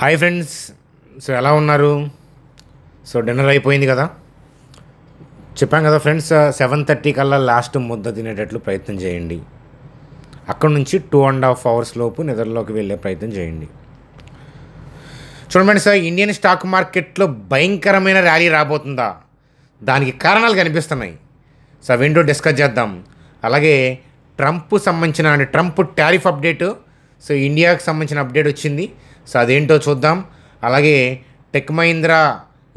Hi friends. So ఎలా ఉన్నారు? So dinner అయిపోయింది కదా. చెప్పాం కదా ఫ్రెండ్స్, 7:30 కల్లా లాస్ట్ ముద్ద తినేటట్లు ప్రయత్నం చేయండి. అక్కడ నుంచి 2.5 అవర్స్ లోపు నిద్రలోకి వెళ్ళే ప్రయత్నం చేయండి. చూడండి సార్, ఇండియన్ స్టాక్ మార్కెట్లో భయంకరమైన ర్యాలీ రాబోతుందా? దానికి కారణాలు కనిపిస్తున్నాయి. సో అవేంటో డిస్కస్ చేద్దాం. అలాగే ట్రంప్ టారిఫ్ అప్డేటు, సో ఇండియాకి సంబంధించిన అప్డేట్ వచ్చింది. సో అదేంటో చూద్దాం. అలాగే tech Mahindra,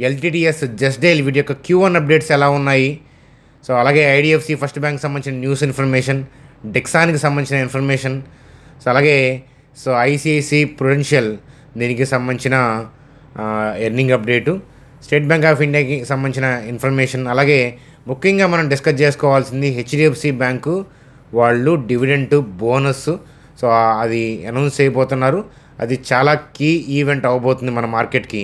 LTTS, just dial వీటి యొక్క Q1 అప్డేట్స్ ఎలా ఉన్నాయి. సో అలాగే ఐడిఎఫ్సి ఫస్ట్ బ్యాంక్ సంబంధించిన న్యూస్ ఇన్ఫర్మేషన్, డెక్సాన్కి సంబంధించిన ఇన్ఫర్మేషన్, సో అలాగే ఐసిఐసి ప్రుడెన్షియల్ దీనికి సంబంధించిన earning update, state bank of ఇండియాకి సంబంధించిన ఇన్ఫర్మేషన్, అలాగే ముఖ్యంగా మనం డిస్కస్ చేసుకోవాల్సింది హెచ్డిఎఫ్సి బ్యాంకు వాళ్ళు డివిడెంట్ బోనస్. సో అది అనౌన్స్ చేయబోతున్నారు. అది చాలా కీ ఈవెంట్ అవబోతుంది మన మార్కెట్కి.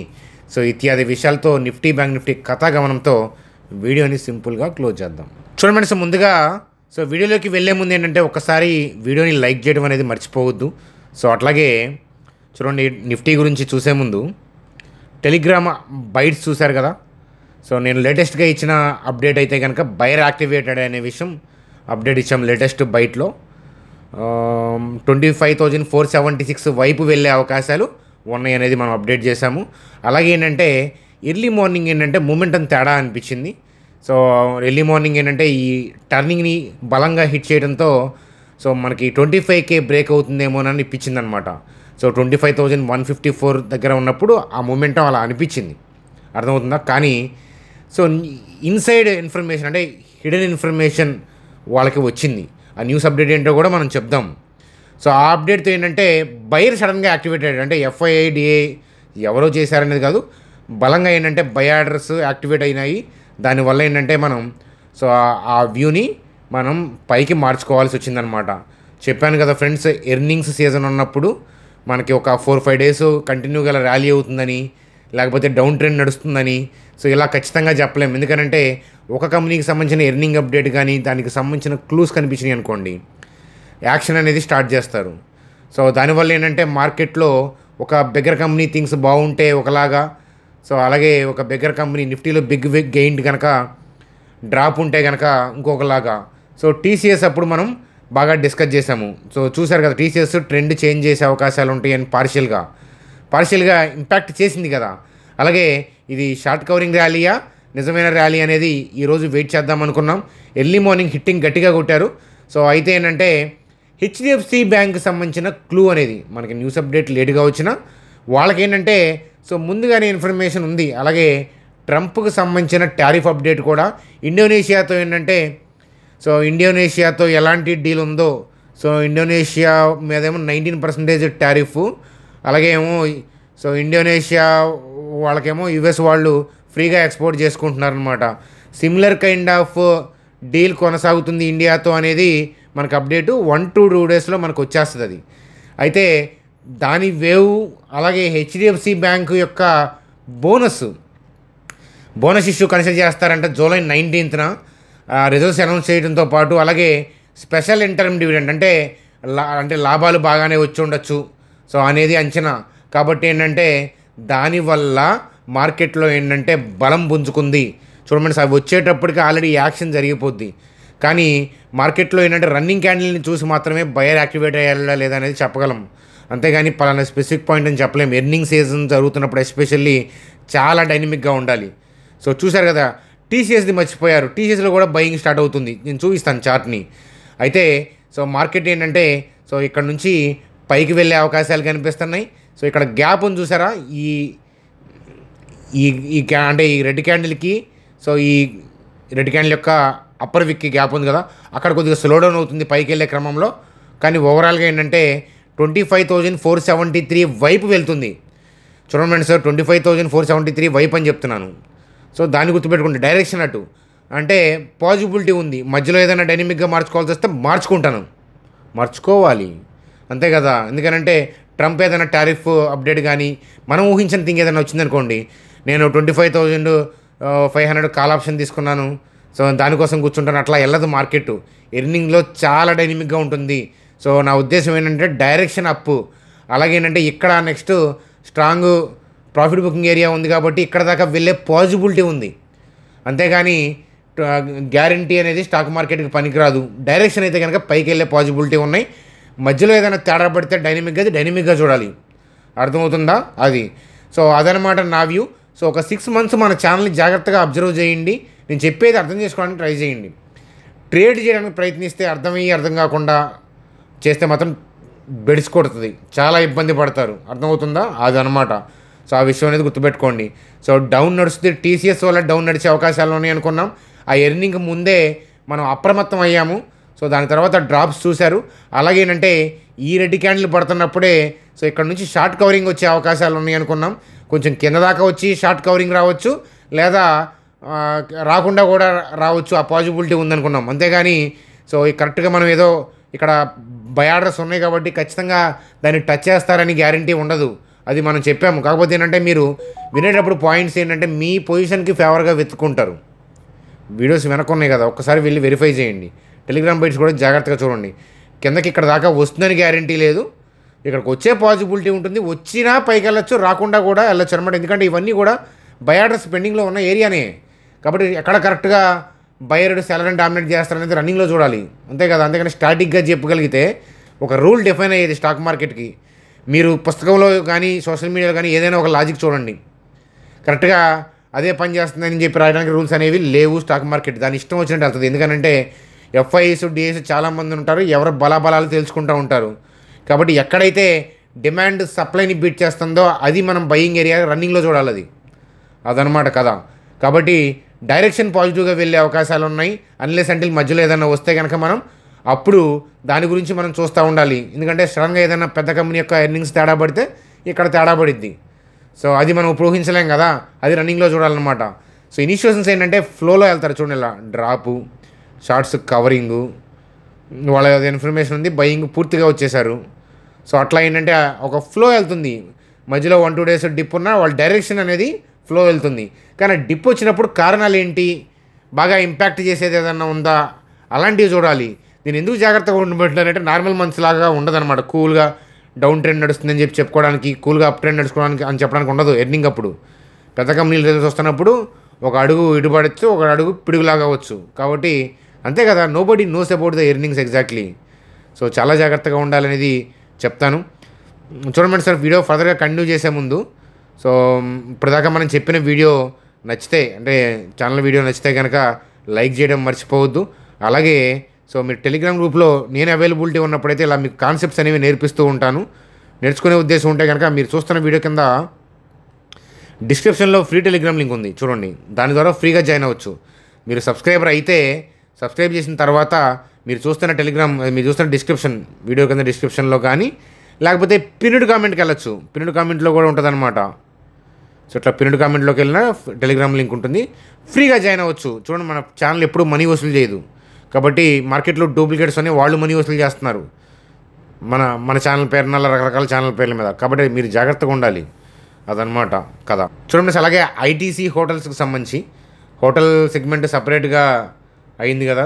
సో ఇత్యాది విషయాలతో బ్యాంక్ నిఫ్టీ కథాగమనంతో వీడియోని సింపుల్గా క్లోజ్ చేద్దాం. చూడండి సో ముందుగా వీడియోలోకి వెళ్ళే ముందు ఏంటంటే ఒకసారి వీడియోని లైక్ చేయడం అనేది మర్చిపోవద్దు. సో అట్లాగే చూడండి, నిఫ్టీ గురించి చూసే ముందు టెలిగ్రామ్ బైట్స్ చూశారు కదా. సో నేను లేటెస్ట్గా ఇచ్చిన అప్డేట్ అయితే కనుక బైర్ యాక్టివేటెడ్ అనే విషయం అప్డేట్ ఇచ్చాం లేటెస్ట్ బైట్లో. 25,476 వైపు వెళ్ళే అవకాశాలు ఉన్నాయి అనేది మనం అప్డేట్ చేశాము. అలాగే ఏంటంటే ఎర్లీ మార్నింగ్ ఏంటంటే మూమెంటం తేడా అనిపించింది. సో ఎర్లీ మార్నింగ్ ఏంటంటే ఈ టర్నింగ్ని బలంగా హిట్ చేయడంతో సో మనకి 25K బ్రేక్ అవుతుందేమోనని అనిపించింది అనమాట. సో 25,154 దగ్గర ఉన్నప్పుడు ఆ మూమెంటం అలా అనిపించింది, అర్థమవుతుందా? కానీ సో ఇన్సైడ్ ఇన్ఫర్మేషన్ అంటే హిడెన్ ఇన్ఫర్మేషన్ వాళ్ళకి వచ్చింది. ఆ న్యూస్ అప్డేట్ ఏంటో కూడా మనం చెప్దాం. సో ఆ అప్డేట్తో ఏంటంటే బయర్ సడన్గా యాక్టివేటెడ్, అంటే FIIDA ఎవరో చేశారనేది కాదు, బలంగా ఏంటంటే బై ఆర్డర్స్ యాక్టివేట్ అయినాయి. దానివల్ల ఏంటంటే మనం సో ఆ వ్యూని మనం పైకి మార్చుకోవాల్సి వచ్చిందనమాట. చెప్పాను కదా ఫ్రెండ్స్, ఎర్నింగ్స్ సీజన్ ఉన్నప్పుడు మనకి ఒక 4-5 డేస్ కంటిన్యూగా ర్యాలీ అవుతుందని, లేకపోతే డౌన్ ట్రెండ్ నడుస్తుందని. సో ఇలా ఖచ్చితంగా చెప్పలేము. ఎందుకంటే ఒక కంపెనీకి సంబంధించిన ఎర్నింగ్ అప్డేట్ కానీ దానికి సంబంధించిన క్లూస్ కనిపించినాయి అనుకోండి, యాక్షన్ అనేది స్టార్ట్ చేస్తారు. సో దానివల్ల ఏంటంటే మార్కెట్లో ఒక బిగ్గర్ కంపెనీ థింగ్స్ బాగుంటే ఒకలాగా, సో అలాగే ఒక బిగ్గర్ కంపెనీ నిఫ్టీలో బిగ్ గెయిన్ కనుక డ్రాప్ ఉంటే కనుక ఇంకొకలాగా. సో TCS అప్పుడు మనం బాగా డిస్కస్ చేసాము. సో చూసారు కదా, TCS ట్రెండ్ చేంజ్ చేసే అవకాశాలు ఉంటాయి అని పార్షియల్గా ఇంపాక్ట్ చేసింది కదా. అలాగే ఇది షార్ట్ కవరింగ్ ర్యాలీయా నిజమైన ర్యాలీ అనేది ఈరోజు వెయిట్ చేద్దాం అనుకున్నాం. ఎర్లీ మార్నింగ్ హిట్టింగ్ గట్టిగా కొట్టారు. సో అయితే ఏంటంటే హెచ్డిఎఫ్సి బ్యాంక్ సంబంధించిన క్లూ అనేది మనకి న్యూస్ అప్డేట్ లేటుగా వచ్చినా వాళ్ళకేంటంటే సో ముందుగానే ఇన్ఫర్మేషన్ ఉంది. అలాగే ట్రంప్కి సంబంధించిన టారిఫ్ అప్డేట్ కూడా ఇండోనేషియాతో ఏంటంటే సో ఇండోనేషియాతో ఎలాంటి డీల్ ఉందో, సో ఇండోనేషియా మీదేమో 19% టారిఫ్, అలాగే ఏమో సో ఇండోనేషియా వాళ్ళకేమో US వాళ్ళు ఫ్రీగా ఎక్స్పోర్ట్ చేసుకుంటున్నారనమాట. సిమిలర్ కైండ్ ఆఫ్ డీల్ కొనసాగుతుంది ఇండియాతో అనేది మనకు అప్డేటు 1-2 డేస్లో మనకు వచ్చేస్తుంది అది. అయితే దాని వేవ్, అలాగే హెచ్డిఎఫ్సి బ్యాంకు యొక్క బోనస్ ఇష్యూ కన్సిడర్ చేస్తారంట జూలై 19th రిజల్ట్స్ అనౌన్స్ చేయడంతో పాటు, అలాగే స్పెషల్ ఇంటర్మ్ డివిడెండ్ అంటే లాభాలు బాగానే వచ్చి ఉండొచ్చు సో అనేది అంచనా. కాబట్టి ఏంటంటే దానివల్ల మార్కెట్లో ఏంటంటే బలం పుంజుకుంది. చూడమండి, అవి వచ్చేటప్పటికి ఆల్రెడీ యాక్షన్ జరిగిపోద్ది. కానీ మార్కెట్లో ఏంటంటే రన్నింగ్ క్యాండిల్ని చూసి మాత్రమే బయర్ యాక్టివేట్ అయ్యారా లేదా అనేది చెప్పగలం. అంతేగాని పలానా స్పెసిఫిక్ పాయింట్ అని చెప్పలేము. ఎర్నింగ్ సీజన్ జరుగుతున్నప్పుడు ఎస్పెషల్లీ చాలా డైనమిక్గా ఉండాలి. సో చూశారు కదా, TCSది మర్చిపోయారు. TCSలో కూడా బయింగ్ స్టార్ట్ అవుతుంది. నేను చూపిస్తాను చార్ట్ని. అయితే సో మార్కెట్ ఏంటంటే సో ఇక్కడ నుంచి పైకి వెళ్ళే అవకాశాలు కనిపిస్తున్నాయి. సో ఇక్కడ గ్యాప్ ఉంది చూసారా, అంటే ఈ రెడ్ క్యాండిల్కి, సో ఈ రెడ్ క్యాండిల్ యొక్క అప్పర్ విక్కి గ్యాప్ ఉంది కదా, అక్కడ కొద్దిగా స్లో డౌన్ అవుతుంది పైకి వెళ్ళే క్రమంలో. కానీ ఓవరాల్గా ఏంటంటే 25,473 వైపు వెళ్తుంది. చూడండి సార్, 25,473 వైపు అని చెప్తున్నాను. సో దాన్ని గుర్తుపెట్టుకుంటే డైరెక్షన్ అటు అంటే పాజిబిలిటీ ఉంది. మధ్యలో ఏదైనా డైనమిక్గా మార్చుకోవాల్సి వస్తే మార్చుకోవాలి, అంతే కదా. ఎందుకంటే ట్రంప్ ఏదైనా టారిఫ్ అప్డేట్ కానీ మనం ఊహించిన థింగ్ ఏదైనా వచ్చిందనుకోండి, నేను 25,500 కాల్ ఆప్షన్ తీసుకున్నాను, సో దానికోసం కూర్చుంటాను, అట్లా వెళ్ళదు మార్కెట్. ఎర్నింగ్లో చాలా డైనమిక్గా ఉంటుంది. సో నా ఉద్దేశం ఏంటంటే డైరెక్షన్ అప్, అలాగే ఏంటంటే ఇక్కడ next strong profit booking area ఉంది కాబట్టి ఇక్కడ దాకా వెళ్ళే పాజిబిలిటీ ఉంది. అంతేగాని గ్యారంటీ అనేది స్టాక్ మార్కెట్కి పనికిరాదు. డైరెక్షన్ అయితే కనుక పైకి వెళ్ళే పాజిబిలిటీ ఉన్నాయి. మధ్యలో ఏదైనా తేడా పడితే డైనమిక్గా చూడాలి. అర్థమవుతుందా అది? సో అదనమాట నా వ్యూ. సో ఒక 6 months మన ఛానల్ని జాగ్రత్తగా అబ్జర్వ్ చేయండి. నేను చెప్పేది అర్థం చేసుకోవడానికి ట్రై చేయండి. ట్రేడ్ చేయడానికి ప్రయత్నిస్తే అర్థం కాకుండా చేస్తే మాత్రం బెడిసి కొడుతుంది, చాలా ఇబ్బంది పడతారు. అర్థమవుతుందా? అది అనమాట. సో ఆ విషయం అనేది గుర్తుపెట్టుకోండి. సో డౌన్ నడుస్తుంది, టీసీఎస్ వల్ల డౌన్ నడిచే అవకాశాలు ఉన్నాయి అనుకున్నాం. ఆ ఎర్నింగ్ ముందే మనం అప్రమత్తం అయ్యాము. సో దాని తర్వాత డ్రాప్స్ చూశారు. అలాగేనంటే ఈ రెడ్ క్యాండిల్ పడుతున్నప్పుడే సో ఇక్కడ నుంచి షార్ట్ కవరింగ్ వచ్చే అవకాశాలు ఉన్నాయి అనుకున్నాం. కొంచెం కింద దాకా వచ్చి షార్ట్ కవరింగ్ రావచ్చు, లేదా రాకుండా కూడా రావచ్చు. ఆ పాజిబిలిటీ ఉందనుకున్నాం. అంతేగాని సో కరెక్ట్గా మనం ఏదో ఇక్కడ బై ఆర్డర్స్ ఉన్నాయి కాబట్టి ఖచ్చితంగా దాన్ని టచ్ చేస్తారని గ్యారంటీ ఉండదు. అది మనం చెప్పాము. కాకపోతే ఏంటంటే మీరు వినేటప్పుడు పాయింట్స్ ఏంటంటే మీ పొజిషన్కి ఫేవర్గా వెతుక్కుంటారు. వీడియోస్ వెనక్కున్నాయి కదా, ఒక్కసారి వెళ్ళి వెరిఫై చేయండి. టెలిగ్రామ్ బైట్స్ కూడా జాగ్రత్తగా చూడండి. కిందకి ఇక్కడ దాకా వస్తుందని గ్యారంటీ లేదు, ఇక్కడికి వచ్చే పాజిబిలిటీ ఉంటుంది. వచ్చినా పైకి వెళ్ళొచ్చు, రాకుండా కూడా వెళ్ళొచ్చు అనమాట. ఎందుకంటే ఇవన్నీ కూడా బై ఆర్డర్స్ పెండింగ్లో ఉన్న ఏరియానే కాబట్టి ఎక్కడ కరెక్ట్గా బయర్ సెలర్ని డామినేట్ చేస్తారనేది రన్నింగ్లో చూడాలి, అంతే కదా. అంతేకాని స్టాటిక్గా చెప్పగలిగితే ఒక రూల్ డిఫైన్ అయ్యేది స్టాక్ మార్కెట్కి. మీరు పుస్తకంలో కానీ సోషల్ మీడియాలో కానీ ఏదైనా ఒక లాజిక్ చూడండి, కరెక్ట్గా అదే పని చేస్తుందని చెప్పి రాయడానికి రూల్స్ అనేవి లేవు స్టాక్ మార్కెట్. దాని ఇష్టం వచ్చినట్టు వెళ్తుంది. ఎందుకంటే ఎఫ్ఐఎస్ డిఎస్ చాలామంది ఉంటారు, ఎవరు బలాబలాలు తెలుసుకుంటూ ఉంటారు. కాబట్టి ఎక్కడైతే డిమాండ్ సప్లైని బీట్ చేస్తుందో అది మనం బయింగ్ ఏరియా రన్నింగ్లో చూడాలి. అదనమాట కదా. కాబట్టి డైరెక్షన్ పాజిటివ్గా వెళ్ళే అవకాశాలు ఉన్నాయి. అన్లెస్ అంటిల్ మధ్యలో ఏదైనా వస్తే కనుక మనం అప్పుడు దాని గురించి మనం చూస్తూ ఉండాలి. ఎందుకంటే సడన్గా ఏదైనా పెద్ద కంపెనీ యొక్క ఎర్నింగ్స్ తేడా పడితే ఇక్కడ తేడా పడిద్ది. సో అది మనం ఇప్పుడు ఊహించలేం కదా, అది రన్నింగ్లో చూడాలన్నమాట. సో ఇనిషియేషన్స్ ఏంటంటే ఫ్లోలో వెళ్తారు చూడండి, ఇలా డ్రాపు, షార్ట్స్ కవరింగు, వాళ్ళ ఇన్ఫర్మేషన్ ఉంది, బయింగ్ పూర్తిగా వచ్చేసారు. సో అట్లా ఏంటంటే ఒక ఫ్లో వెళ్తుంది. మధ్యలో 1-2 days డిప్ ఉన్నా వాళ్ళ డైరెక్షన్ అనేది ఫ్లో వెళ్తుంది. కానీ డిప్ వచ్చినప్పుడు కారణాలు ఏంటి, బాగా ఇంపాక్ట్ చేసేది ఏదన్నా ఉందా, అలాంటివి చూడాలి. నేను ఎందుకు జాగ్రత్తగా ఉండబెట్టానంటే నార్మల్ మంత్స్ లాగా ఉండదన్నమాట. కూల్గా డౌన్ ట్రెండ్ నడుస్తుందని చెప్పుకోవడానికి, కూల్గా అప్ ట్రెండ్ నడుచుకోవడానికి అని చెప్పడానికి ఉండదు. ఎర్నింగ్ అప్పుడు పెద్ద కంపెనీలు రిజల్ట్స్ వస్తున్నప్పుడు ఒక అడుగు ఇటుపడచ్చు, ఒక అడుగు పిడుగులాగా అవ్వచ్చు. కాబట్టి అంతే కదా, nobody knows about the earnings exactly. So చాలా జాగ్రత్తగా ఉండాలనేది చెప్తాను. చూడండి సార్, వీడియో ఫర్దర్గా కంటిన్యూ చేసే ముందు సో ఇప్పటిదాకా మనం చెప్పిన వీడియో నచ్చితే, అంటే ఛానల్ వీడియో నచ్చితే కనుక లైక్ చేయడం మర్చిపోవద్దు. అలాగే సో మీరు టెలిగ్రామ్ గ్రూప్లో నేను అవైలబిలిటీ ఉన్నప్పుడైతే ఇలా మీకు కాన్సెప్ట్స్ అనేవి నేర్పిస్తూ ఉంటాను. నేర్చుకునే ఉద్దేశం ఉంటే కనుక మీరు చూస్తున్న వీడియో కింద డిస్క్రిప్షన్లో ఫ్రీ టెలిగ్రామ్ లింక్ ఉంది చూడండి, దాని ద్వారా ఫ్రీగా జాయిన్ అవ్వచ్చు. మీరు సబ్స్క్రైబర్ అయితే సబ్స్క్రైబ్ చేసిన తర్వాత మీరు చూస్తున్న టెలిగ్రామ్, మీరు చూస్తున్న డిస్క్రిప్షన్ వీడియో కింద డిస్క్రిప్షన్లో కానీ లేకపోతే పిన్డ్ కామెంట్కి వెళ్ళచ్చు. పిన్డ్ కామెంట్లో కూడా ఉంటుందన్నమాట. సో ఇట్లా పిన్డ్ కామెంట్లోకి వెళ్ళినా టెలిగ్రామ్ లింక్ ఉంటుంది, ఫ్రీగా జాయిన్ అవ్వచ్చు. చూడండి, మన ఛానల్ ఎప్పుడూ మనీ వసూలు చేయదు కాబట్టి మార్కెట్లో డూప్లికేట్స్ అని వాళ్ళు మనీ వసూలు చేస్తున్నారు మన ఛానల్ పేరున, రకరకాల ఛానల్ పేర్ల మీద. కాబట్టి మీరు జాగ్రత్తగా ఉండాలి, అదనమాట కదా. చూడండి, అలాగే ఐటీసీ హోటల్స్కి సంబంధించి హోటల్ సెగ్మెంట్ సపరేట్గా అయింది కదా.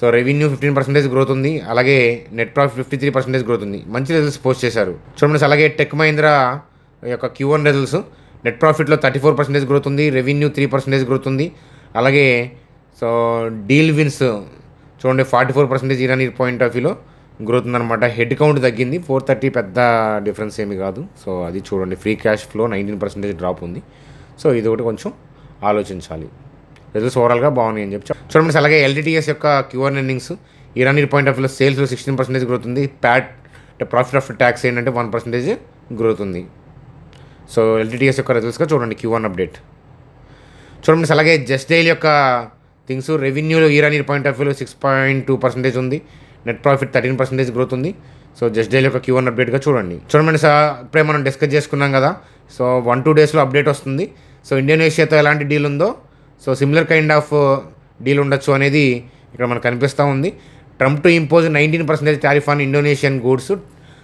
సో రెవెన్యూ 15% గ్రోత్ ఉంది, అలాగే నెట్ ప్రాఫిట్ 53% గ్రోత్ ఉంది. మంచి రిజల్ట్స్ పోస్ట్ చేశారు చూడండి. అలాగే టెక్ మహీంద్రా యొక్క Q1 రిజల్ట్స్, నెట్ ప్రాఫిట్లో 34% గ్రోత్ ఉంది, రెవెన్యూ 3% గ్రోత్ ఉంది. అలాగే సో డీల్ విన్స్ చూడండి 44% ఇయర్ పాయింట్ ఆఫ్ వ్యూలో గ్రోత్ ఉందన్నమాట. హెడ్ కౌంట్ తగ్గింది 430, పెద్ద డిఫరెన్స్ ఏమి కాదు. సో అది చూడండి. ఫ్రీ క్యాష్ ఫ్లో 19% డ్రాప్ ఉంది. సో ఇది ఒకటి కొంచెం ఆలోచించాలి. రిజల్ట్స్ ఓవరాల్గా బాగున్నాయి అని చెప్పి చూడండి. అలాగే ఎల్టీటీఎస్ యొక్క Q1 earnings year point of వ్యూలో సేల్స్లో 16% గ్రోత్ ఉంది. ప్యాట్ అంటే ప్రాఫిట్ ఆఫ్టర్ ట్యాక్స్ ఏంటంటే 1% గ్రోత్ ఉంది. సో ఎల్టీటీఎస్ యొక్క రిజల్ట్స్గా చూడండి Q1 అప్డేట్ చూడండి. అలాగే జస్ట్ డైల్ యొక్క థింగ్స్, రెవెన్యూలో ఇయర్ పాయింట్ ఆఫ్ వ్యూలో 6.2% ఉంది, నెట్ ప్రాఫిట్ 13% గ్రోత్ ఉంది. సో జస్ట్ డైల్ యొక్క Q1 అప్డేట్గా చూడండి. ఇప్పుడే మనం డిస్కస్ చేసుకున్నాం కదా. సో 1-2 daysలో అప్డేట్ వస్తుంది. సో ఇండోనేషియాతో ఎలాంటి డీల్ ఉందో so similar kind of deal ఉండొచ్చు అనేది ఇక్కడ మనకు కనిపిస్తూ ఉంది. Trump to impose 19% tariff on Indonesian goods,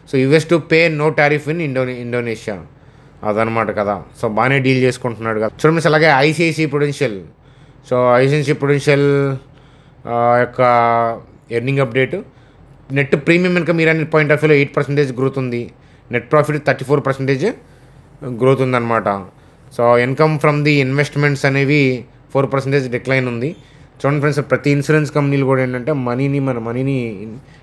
so US to pay no tariff in Indonesia, అదనమాట కదా. సో బాగానే డీల్ చేసుకుంటున్నాడు కదా. చూడండి. అలాగే ICICI prudential, so ICICI prudential యొక్క earning update, net premium income year point of వ్యూలో 8% గ్రోత్ ఉంది, నెట్ ప్రాఫిట్ 34% గ్రోత్ ఉందన్నమాట. So income from the investments అనేవి 4% డిక్లైన్ ఉంది. చూడండి ఫ్రెండ్స్, ప్రతి ఇన్సూరెన్స్ కంపెనీలు కూడా ఏంటంటే మన మనీని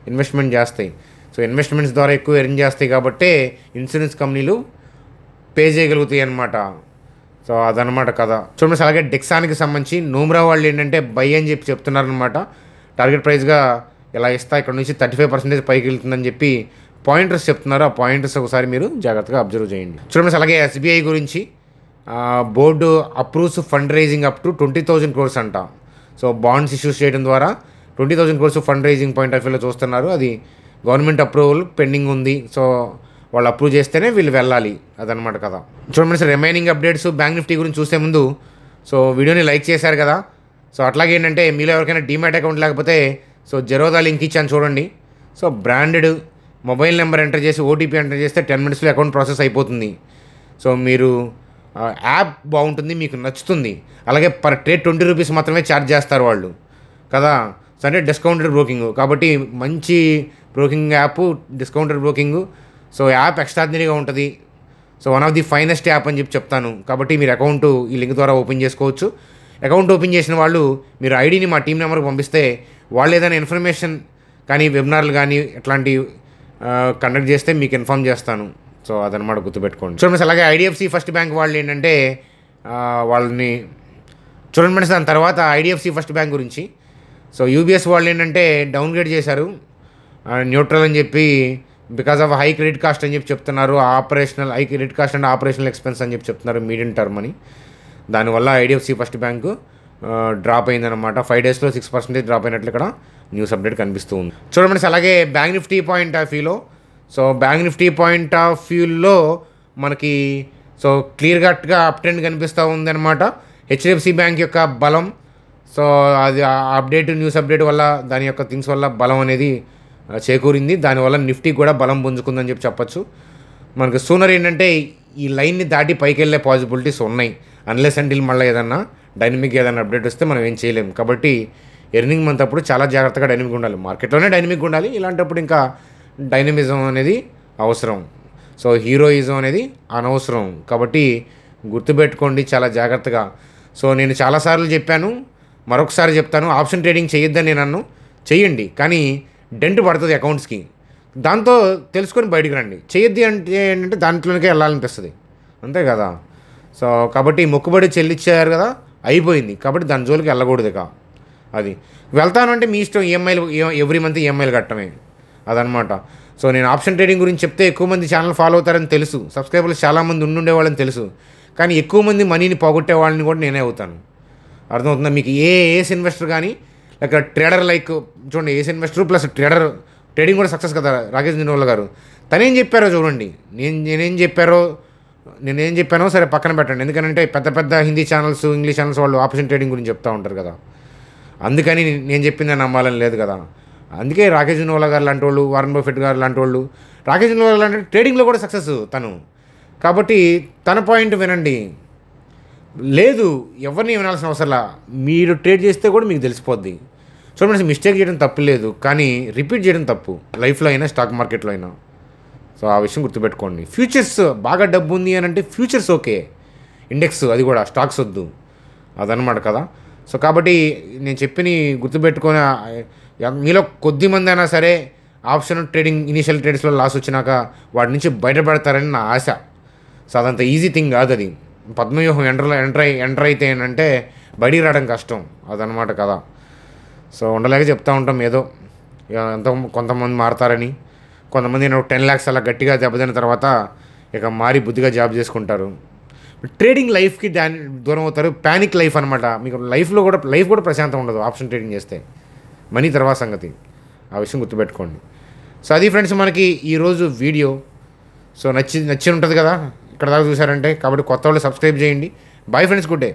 ఇన్వెస్ట్మెంట్ చేస్తాయి. సో ఇన్వెస్ట్మెంట్స్ ద్వారా ఎక్కువ ఎర్న్ చేస్తాయి కాబట్టే ఇన్సూరెన్స్ కంపెనీలు పే చేయగలుగుతాయి అన్నమాట. సో అదనమాట కథ. చూడండి, అలాగే డెక్సాన్కి సంబంధించి నోమ్రా వాళ్ళు ఏంటంటే బై అని చెప్తున్నారనమాట. టార్గెట్ ప్రైస్గా ఇలా ఇస్తా, ఇక్కడ నుంచి 35% పైకి వెళ్తుందని చెప్పి పాయింటర్స్ చెప్తున్నారు. ఆ పాయింటర్స్ ఒకసారి మీరు జాగ్రత్తగా అబ్జర్వ్ చేయండి. చూడండి, అలాగే SBI గురించి board approves fund raising up to 20,000 crores అంట. సో బాండ్స్ ఇష్యూస్ చేయడం ద్వారా 20,000 crores fund raising point of వ్యూలో చూస్తున్నారు. అది గవర్నమెంట్ అప్రూవల్ పెండింగ్ ఉంది. సో వాళ్ళు అప్రూవ్ చేస్తేనే వీళ్ళు వెళ్ళాలి, అదనమాట కదా. చూడండి sir, remaining updates bank Nifty గురించి చూసే ముందు సో వీడియోని లైక్ చేశారు కదా. సో అట్లాగే ఏంటంటే మీలో ఎవరికైనా డీమ్యాట్ అకౌంట్ లేకపోతే సో జెరోదా లింక్ ఇచ్చాను చూడండి. So branded mobile number enter చేసి OTP ఎంటర్ చేస్తే 10 minutesలో అకౌంట్ ప్రాసెస్ అయిపోతుంది. సో మీరు యాప్ బాగుంటుంది, మీకు నచ్చుతుంది. అలాగే పర్ ట్రేడ్ 20 rupees మాత్రమే ఛార్జ్ చేస్తారు వాళ్ళు కదా. సో అంటే డిస్కౌంటెడ్ బ్రోకింగ్ కాబట్టి మంచి broking app, discounted broking. So app ఎక్స్ట్రాడినరీగా ఉంటుంది. So one of the finest app అని చెప్తాను. కాబట్టి మీరు అకౌంట్ ఈ లింక్ ద్వారా ఓపెన్ చేసుకోవచ్చు. అకౌంట్ ఓపెన్ చేసిన వాళ్ళు మీరు ఐడిని మా టీం నెంబర్కి పంపిస్తే వాళ్ళు ఏదైనా ఇన్ఫర్మేషన్ కానీ వెబినార్లు కానీ ఇట్లాంటి కండక్ట్ చేస్తే మీకు ఇన్ఫామ్ చేస్తాను. సో అదనమాట గుర్తుపెట్టుకోండి. చూడండి, అలాగే IDFC ఫస్ట్ బ్యాంక్ వాళ్ళు ఏంటంటే వాళ్ళని చూడండి ఫ్రెండ్స్. దాని తర్వాత IDFC ఫస్ట్ బ్యాంక్ గురించి సో UBS వాళ్ళు ఏంటంటే డౌన్గ్రేడ్ చేశారు, న్యూట్రల్ అని చెప్పి, because of high credit cost అని చెప్తున్నారు. High credit cost and operational expense అని చెప్తున్నారు, మీడియం టర్మ్ అని. దానివల్ల IDFC ఫస్ట్ బ్యాంకు డ్రాప్ అయిందనమాట. 5 daysలో 6% డ్రాప్ అయినట్లు ఇక్కడ న్యూస్ అప్డేట్ కనిపిస్తూ ఉంది. చూడండి, అలాగే బ్యాంక్ నిఫ్టీ పాయింట్ ఆఫ్ వ్యూలో so bank Nifty point of వ్యూలో మనకి సో క్లియర్ కట్గా అప్ ట్రెండ్ కనిపిస్తూ ఉందన్నమాట. HDFC బ్యాంక్ యొక్క బలం, సో అది అప్డేట్ న్యూస్ అప్డేట్ వల్ల దాని యొక్క థింగ్స్ వల్ల బలం అనేది చేకూరింది. దానివల్ల నిఫ్టీ కూడా బలం పుంజుకుందని చెప్పచ్చు. మనకు సూనర్ ఏంటంటే ఈ లైన్ని దాటి పైకి వెళ్ళే పాసిబిలిటీస్ ఉన్నాయి. అన్లెస్ అంటిల్ మళ్ళీ ఏదన్నా డైనమిక్ ఏదైనా అప్డేట్ వస్తే మనం ఏం చేయలేము. కాబట్టి ఎర్నింగ్ మంత్ అప్పుడు చాలా జాగ్రత్తగా డైనమిక్ ఉండాలి. మార్కెట్లోనే డైనమిక్ ఉండాలి. ఇలాంటప్పుడు ఇంకా డైనమిజం అనేది అవసరం. సో హీరోయిజం అనేది అనవసరం. కాబట్టి గుర్తుపెట్టుకోండి చాలా జాగ్రత్తగా. సో నేను చాలాసార్లు చెప్పాను, మరొకసారి చెప్తాను, ఆప్షన్ ట్రేడింగ్ చేయొద్దని నేను అన్ను. చెయ్యండి, కానీ డెంట్ పడుతుంది అకౌంట్స్కి. దాంతో తెలుసుకొని బయటికి రండి. చేయొద్ది అంటే ఏంటంటే దాంట్లోనే వెళ్ళాలనిపిస్తుంది, అంతే కదా. సో కాబట్టి మొక్కుబడి చెల్లించారు కదా, అయిపోయింది. కాబట్టి దాని జోలికి వెళ్ళకూడదు. ఇక అది వెళ్తాను అంటే మీ ఇష్టం. EMIలు ఎవ్రీ మంత్ EMIలు కట్టమే, అదనమాట. సో నేను ఆప్షన్ ట్రేడింగ్ గురించి చెప్తే ఎక్కువ మంది ఛానల్ ఫాలో అవుతారని తెలుసు, సబ్స్క్రైబర్స్ చాలామంది ఉండేవాళ్ళని తెలుసు. కానీ ఎక్కువ మంది మనీని పోగొట్టే వాళ్ళని కూడా నేనే అవుతాను. అర్థమవుతుందా మీకు? ఏస్ ఇన్వెస్టర్ కానీ లైక్ ట్రేడర్, లైక్ చూడండి, ఏస్ ఇన్వెస్టర్ ప్లస్ ట్రేడింగ్ కూడా సక్సెస్ కదా. రాకేష్ జునోలా గారు తనేం చెప్పారో చూడండి. నేనేం చెప్పానో సరే పక్కన పెట్టండి. ఎందుకంటే పెద్ద పెద్ద హిందీ ఛానల్స్, ఇంగ్లీష్ ఛానల్స్ వాళ్ళు ఆప్షన్ ట్రేడింగ్ గురించి చెప్తూ ఉంటారు కదా. అందుకని నేను చెప్పిందని నమ్మాలని లేదు కదా. అందుకే రాకేష్ జునోలా గారు లాంటి వాళ్ళు, వారన్ బఫెట్ గారు లాంటి వాళ్ళు, రాకేష్ జునోలా లాంటి ట్రేడింగ్లో కూడా సక్సెస్ తను. కాబట్టి తన పాయింట్ వినండి. లేదు ఎవరిని వినాల్సిన అవసరంలా, మీరు ట్రేడ్ చేస్తే కూడా మీకు తెలిసిపోద్ది. చూడండి, మిస్టేక్ చేయడం తప్పు లేదు, కానీ రిపీట్ చేయడం తప్పు, లైఫ్లో అయినా స్టాక్ మార్కెట్లో అయినా. సో ఆ విషయం గుర్తుపెట్టుకోండి. ఫ్యూచర్స్ బాగా డబ్బు ఉంది అని అంటే ఫ్యూచర్స్ ఓకే, ఇండెక్స్ అది కూడా, స్టాక్స్ వద్దు, అదనమాట కదా. సో కాబట్టి నేను చెప్పిన గుర్తుపెట్టుకొని మీలో కొద్దిమంది అయినా సరే ఆప్షన్ ట్రేడింగ్ ఇనీషియల్ ట్రేడ్స్లో లాస్ వచ్చినాక వాటి నుంచి బయటపడతారని నా ఆశ. సో అదంత ఈజీ థింగ్ కాదు అది. పద్మవ్యూహం ఎంటర్ అయితే ఏంటంటే బయటికి రావడం కష్టం, అదనమాట కదా. సో ఉండలేక చెప్తూ ఉంటాం ఏదో కొంతమంది మారతారని, కొంతమంది 10 lakhs అలా గట్టిగా దెబ్బతిన్న తర్వాత ఇక మారి బుద్ధిగా జాబ్ చేసుకుంటారు. ట్రేడింగ్ లైఫ్కి దూరం అవుతారు. ప్యానిక్ లైఫ్ అనమాట. మీకు లైఫ్ కూడా ప్రశాంతం ఉండదు ఆప్షన్ ట్రేడింగ్ చేస్తే. మనీ తర్వాత సంగతి, ఆ విషయం గుర్తుపెట్టుకోండి. సో అది ఫ్రెండ్స్ మనకి ఈరోజు వీడియో. సో నచ్చి ఉంటుంది కదా ఇక్కడ దాకా చూసారంటే. కాబట్టి కొత్త వాళ్ళు సబ్స్క్రైబ్ చేయండి. Bye friends, good day.